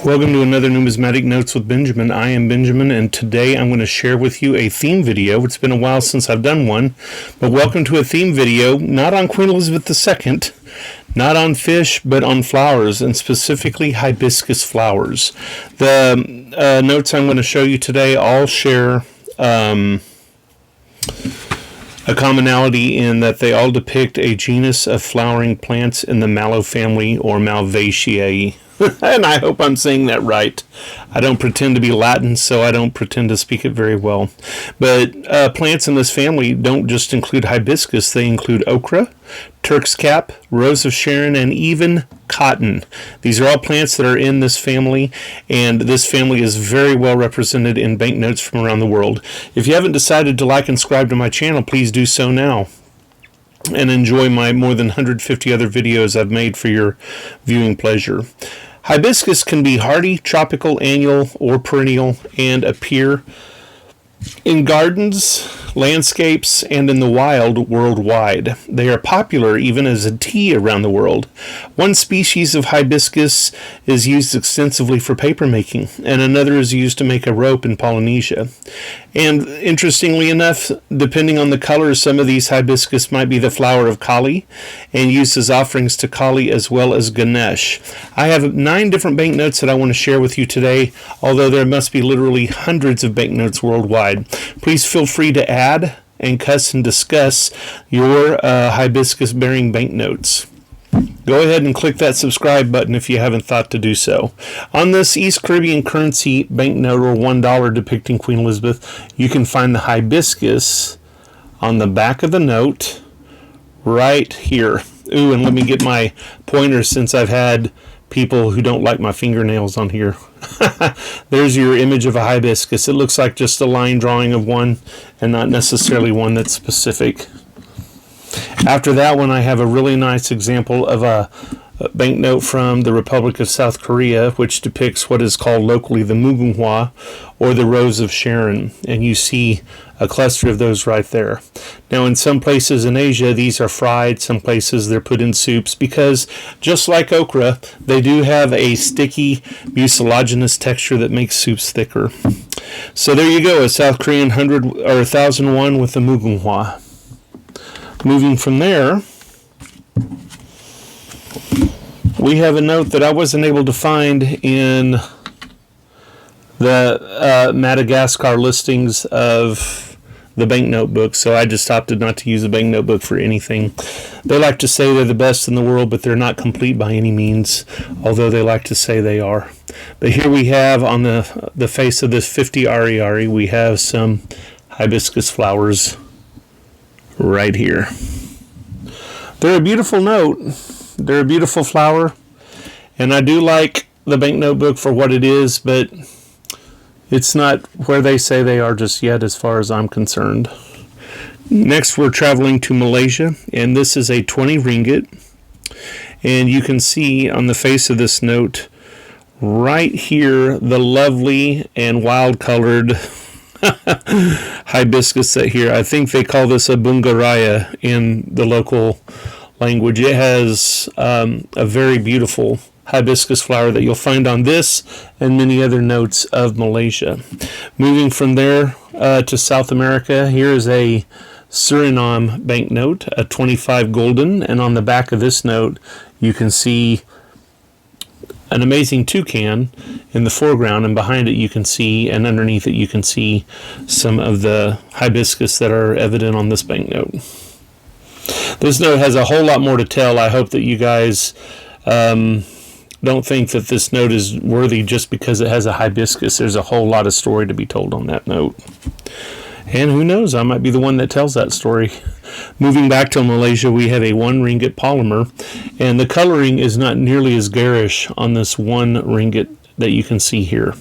Welcome to another Numismatic Notes with Benjamin. I am Benjamin, and today I'm going to share with you a theme video. It's been a while since I've done one, but welcome to a theme video, not on Queen Elizabeth II, not on fish, but on flowers, and specifically hibiscus flowers. The notes I'm going to show you today all share a commonality in that they all depict a genus of flowering plants in the Mallow family or Malvaceae. And I hope I'm saying that right. I don't pretend to be Latin, so I don't pretend to speak it very well. But plants in this family don't just include hibiscus. They include okra, Turk's cap, rose of Sharon, and even cotton. These are all plants that are in this family, and this family is very well represented in banknotes from around the world. If you haven't decided to like and subscribe to my channel, please do so now. And enjoy my more than 150 other videos I've made for your viewing pleasure. Hibiscus can be hardy, tropical, annual, or perennial, and appear in gardens, landscapes, and in the wild worldwide. They are popular even as a tea around the world. One species of hibiscus is used extensively for paper making, and another is used to make a rope in Polynesia. And interestingly enough, depending on the color, some of these hibiscus might be the flower of Kali and used as offerings to Kali as well as Ganesh. I have 9 different banknotes that I want to share with you today, although there must be literally hundreds of banknotes worldwide. Please feel free to add and cuss and discuss your hibiscus-bearing banknotes. Go ahead and click that subscribe button if you haven't thought to do so. On this East Caribbean currency banknote, or $1 depicting Queen Elizabeth, you can find the hibiscus on the back of the note right here. Ooh, and let me get my pointer since I've had people who don't like my fingernails on here. There's your image of a hibiscus. It looks like just a line drawing of one and not necessarily one that's specific. After that one, I have a really nice example of a banknote from the Republic of South Korea, which depicts what is called locally the mugunghwa, or the rose of Sharon, and you see a cluster of those right there. Now, in some places in Asia, these are fried. Some places they're put in soups because, just like okra, they do have a sticky, mucilaginous texture that makes soups thicker. So there you go, a South Korean 100 or 1001 with the mugunghwa. Moving from there, we have a note that I wasn't able to find in the Madagascar listings of the banknote book, so I just opted not to use the banknote book for anything. They like to say they're the best in the world, but they're not complete by any means, although they like to say they are. But here we have on the face of this 50 Ari, we have some hibiscus flowers right here. They're a beautiful note. They're a beautiful flower, and I do like the banknote book for what it is, but it's not where they say they are just yet as far as I'm concerned. Next, we're traveling to Malaysia, and this is a 20 ringgit, and you can see on the face of this note right here the lovely and wild colored hibiscus that here. I think they call this a bungaraya in the local language. It has a very beautiful hibiscus flower that you'll find on this and many other notes of Malaysia. Moving from there to South America, here is a Suriname banknote, a 25 golden, and on the back of this note you can see an amazing toucan in the foreground, and behind it you can see, and underneath it you can see some of the hibiscus that are evident on this banknote. This note has a whole lot more to tell. I hope that you guys don't think that this note is worthy just because it has a hibiscus. There's a whole lot of story to be told on that note. And who knows, I might be the one that tells that story. Moving back to Malaysia, we have a 1 ringgit polymer, and the coloring is not nearly as garish on this 1 ringgit that you can see here.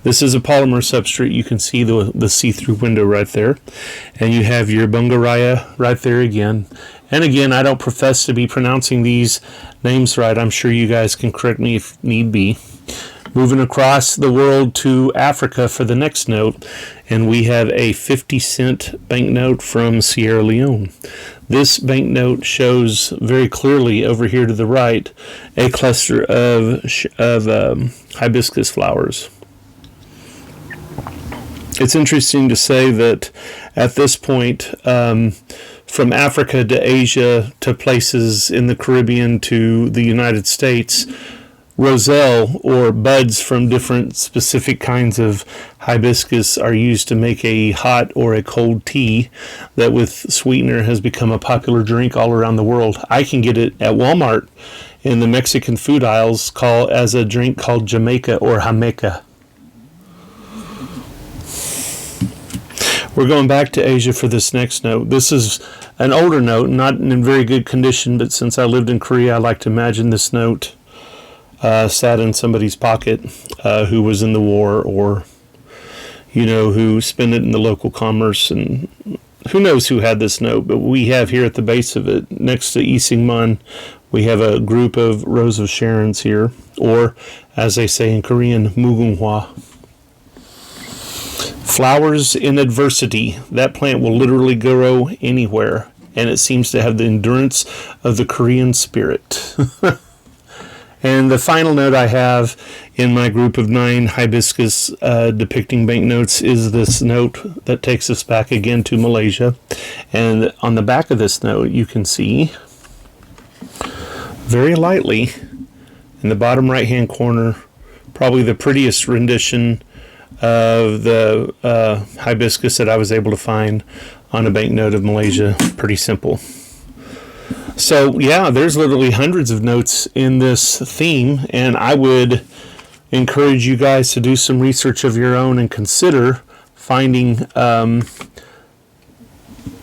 This is a polymer substrate. You can see the see-through window right there, and you have your bungaraya right there again. And again, I don't profess to be pronouncing these names right. I'm sure you guys can correct me if need be. Moving across the world to Africa for the next note, and we have a 50-cent banknote from Sierra Leone. This banknote shows very clearly over here to the right a cluster of hibiscus flowers. It's interesting to say that at this point, from Africa to Asia to places in the Caribbean to the United States, roselle, or buds from different specific kinds of hibiscus, are used to make a hot or a cold tea that with sweetener has become a popular drink all around the world. I can get it at Walmart in the Mexican food aisles as a drink called Jamaica or Jamaica. We're going back to Asia for this next note. This is an older note, not in very good condition, but since I lived in Korea, I like to imagine this note sat in somebody's pocket who was in the war, or, you know, who spent it in the local commerce, and who knows who had this note. But we have here at the base of it, next to Isingman, we have a group of rows of sharons here, or as they say in Korean, mugunghwa. Flowers in adversity. That plant will literally grow anywhere, and it seems to have the endurance of the Korean spirit. And the final note I have in my group of 9 hibiscus depicting banknotes is this note that takes us back again to Malaysia. And on the back of this note, you can see very lightly in the bottom right-hand corner, probably the prettiest rendition of the hibiscus that I was able to find on a banknote of Malaysia. Pretty simple. So yeah, there's literally hundreds of notes in this theme, and I would encourage you guys to do some research of your own and consider finding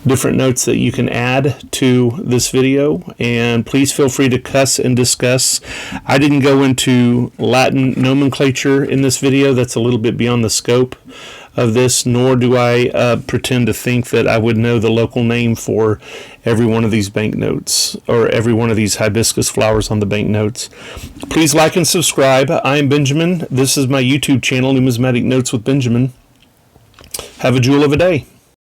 different notes that you can add to this video. And please feel free to cuss and discuss. I didn't go into Latin nomenclature in this video. That's a little bit beyond the scope of this, nor do I pretend to think that I would know the local name for every one of these banknotes or every one of these hibiscus flowers on the banknotes. Please like and subscribe. I am Benjamin. This is my YouTube channel, Numismatic Notes with Benjamin. Have a jewel of a day.